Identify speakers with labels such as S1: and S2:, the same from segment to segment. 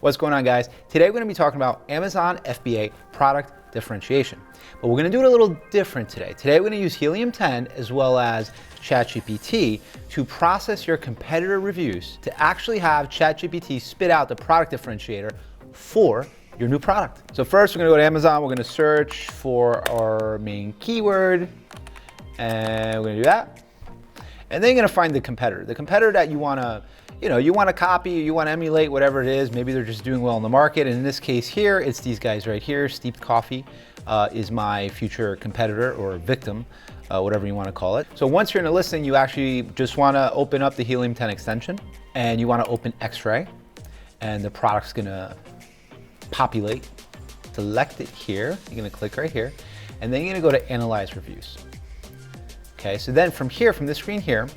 S1: What's going on, guys? Today we're going to be talking about Amazon FBA product differentiation, but we're going to do it a little different today. Today we're going to use Helium 10 as well as ChatGPT to process your competitor reviews to actually have ChatGPT spit out the product differentiator for your new product. So first we're going to go to Amazon, we're going to search for our main keyword, and we're going to do that. And then you're going to find the competitor that you want to copy, you want to emulate, whatever it is. Maybe they're just doing well in the market. And in this case here, it's these guys right here. Steeped Coffee is my future competitor or victim, whatever you want to call it. So once you're in a listing, you actually just want to open up the Helium 10 extension, and you want to open X-ray, and the product's going to populate. Select it here. You're going to click right here, and then you're going to go to Analyze Reviews. Okay, so then from here, from this screen here,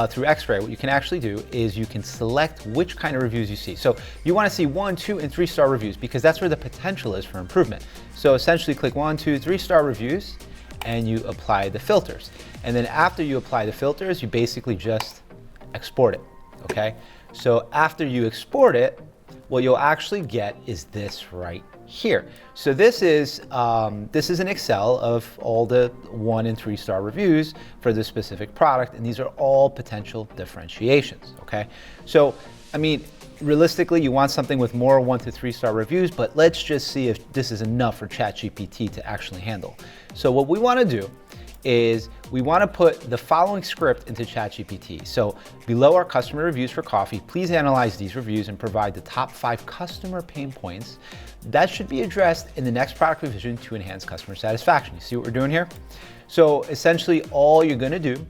S1: through X-ray, what you can actually do is you can select which kind of reviews you see. So you want to see 1, 2, and 3-star reviews because that's where the potential is for improvement. So essentially click 1, 2, 3-star reviews, and you apply the filters. And then after you apply the filters, you basically just export it, okay? So after you export it, what you'll actually get is this right here. So this is an Excel of all the 1 and 3-star reviews for this specific product, and these are all potential differentiations, okay? So, I mean, realistically, you want something with more 1 to 3-star reviews, but let's just see if this is enough for ChatGPT to actually handle. So what we want to do is we want to put the following script into ChatGPT. So below our customer reviews for coffee, please analyze these reviews and provide the top 5 customer pain points that should be addressed in the next product revision to enhance customer satisfaction. You see what we're doing here? So essentially all you're going to do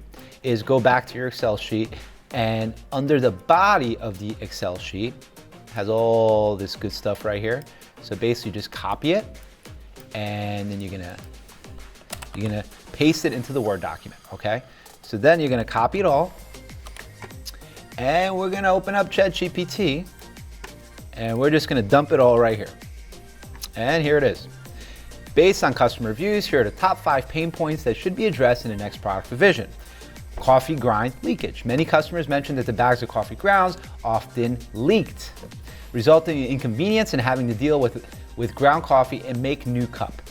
S1: is go back to your Excel sheet, and under the body of the Excel sheet has all this good stuff right here. So basically just copy it, and then you're gonna paste it into the Word document, okay? So then you're gonna copy it all, and we're gonna open up ChatGPT, and we're just gonna dump it all right here. And here it is. Based on customer reviews, here are the top 5 pain points that should be addressed in the next product revision. Coffee grind leakage. Many customers mentioned that the bags of coffee grounds often leaked, resulting in inconvenience and having to deal with ground coffee and make new cup.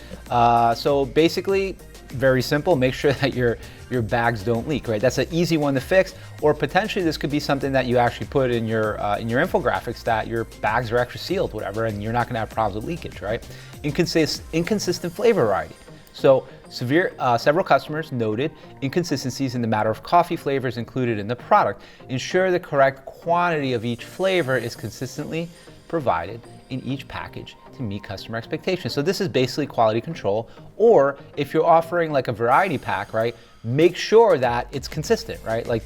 S1: So basically, very simple, make sure that your bags don't leak, right? That's an easy one to fix, or potentially this could be something that you actually put in your infographics, that your bags are actually sealed, whatever, and you're not gonna have problems with leakage, right? Inconsistent flavor variety. So several customers noted inconsistencies in the matter of coffee flavors included in the product. Ensure the correct quantity of each flavor is consistently provided in each package to meet customer expectations. So this is basically quality control, or if you're offering like a variety pack, right, make sure that it's consistent, right? Like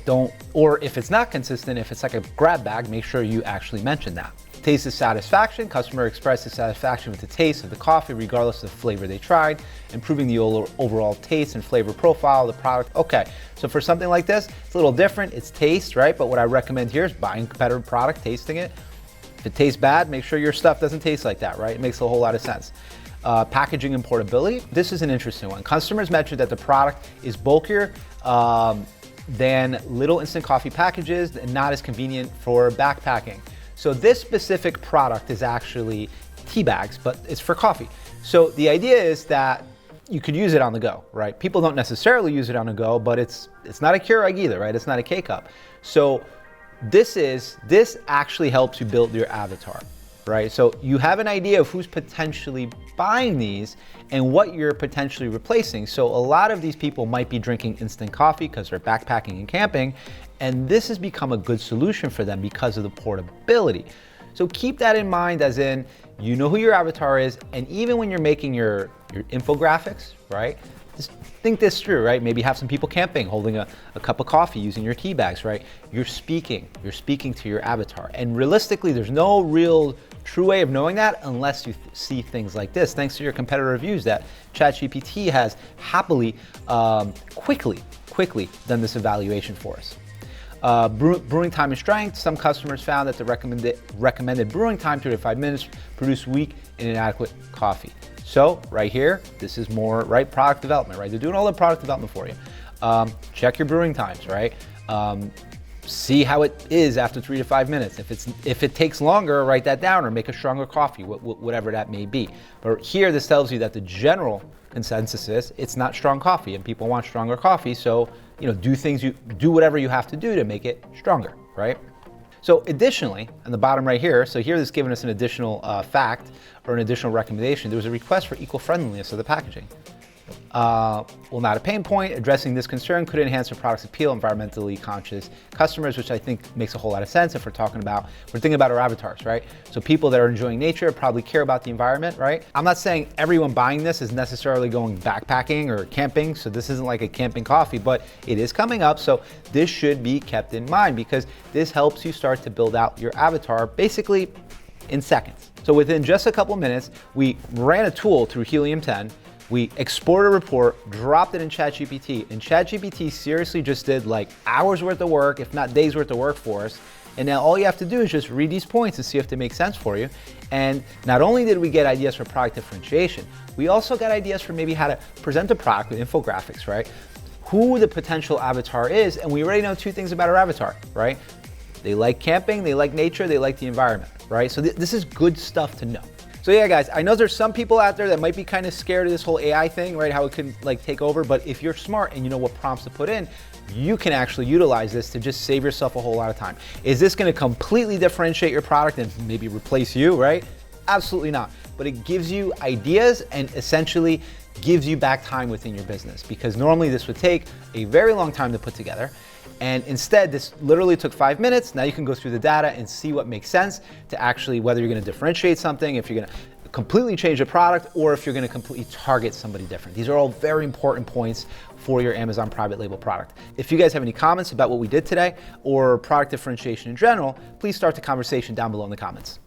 S1: or if it's not consistent, if it's like a grab bag, make sure you actually mention that. Taste of satisfaction. Customer expressed dissatisfaction with the taste of the coffee regardless of the flavor they tried, improving the overall taste and flavor profile of the product. Okay, so for something like this, it's a little different. It's taste, right? But what I recommend here is buying a competitive product, tasting it. If it tastes bad, make sure your stuff doesn't taste like that, right? It makes a whole lot of sense. Packaging and portability. This is an interesting one. Customers mentioned that the product is bulkier than little instant coffee packages and not as convenient for backpacking. So this specific product is actually tea bags, but it's for coffee. So the idea is that you could use it on the go, right? People don't necessarily use it on the go, but it's not a Keurig either, right? It's not a K-Cup. So this actually helps you build your avatar, right? So you have an idea of who's potentially buying these and what you're potentially replacing. So a lot of these people might be drinking instant coffee because they're backpacking and camping, and this has become a good solution for them because of the portability. So keep that in mind, as in, you know who your avatar is, and even when you're making your infographics, right? Just think this through, right? Maybe have some people camping, holding a cup of coffee, using your tea bags, right? You're speaking to your avatar. And realistically, there's no real true way of knowing that unless you see things like this, thanks to your competitor reviews that ChatGPT has happily, quickly done this evaluation for us. Brewing time and strength. Some customers found that the recommended brewing time, 2 to 5 minutes, produced weak and inadequate coffee. So right here, this is more, right, product development, right? They're doing all the product development for you. Check your brewing times, right? see how it is after 3 to 5 minutes. If it takes longer, write that down or make a stronger coffee, whatever that may be. But here, this tells you that the general consensus is it's not strong coffee, and people want stronger coffee. So, do whatever you have to do to make it stronger, right? So additionally, on the bottom right here, so here this is giving us an additional fact or an additional recommendation. There was a request for eco-friendliness of the packaging. Well, not a pain point. Addressing this concern could enhance the product's appeal environmentally conscious customers, which I think makes a whole lot of sense if we're thinking about our avatars, right? So people that are enjoying nature probably care about the environment, right? I'm not saying everyone buying this is necessarily going backpacking or camping, so this isn't like a camping coffee, but it is coming up, so this should be kept in mind because this helps you start to build out your avatar basically in seconds. So within just a couple minutes, we ran a tool through Helium 10. We exported a report, dropped it in ChatGPT, and ChatGPT seriously just did like hours worth of work, if not days worth of work for us. And now all you have to do is just read these points and see if they make sense for you. And not only did we get ideas for product differentiation, we also got ideas for maybe how to present the product with infographics, right? Who the potential avatar is, and we already know 2 things about our avatar, right? They like camping, they like nature, they like the environment, right? So this is good stuff to know. So yeah, guys, I know there's some people out there that might be kind of scared of this whole AI thing, right? How it can like take over, but if you're smart and you know what prompts to put in, you can actually utilize this to just save yourself a whole lot of time. Is this going to completely differentiate your product and maybe replace you, right? Absolutely not. But it gives you ideas and essentially gives you back time within your business, because normally this would take a very long time to put together. And instead, this literally took 5 minutes. Now you can go through the data and see what makes sense to actually, whether you're going to differentiate something, if you're going to completely change the product, or if you're going to completely target somebody different. These are all very important points for your Amazon private label product. If you guys have any comments about what we did today or product differentiation in general, please start the conversation down below in the comments.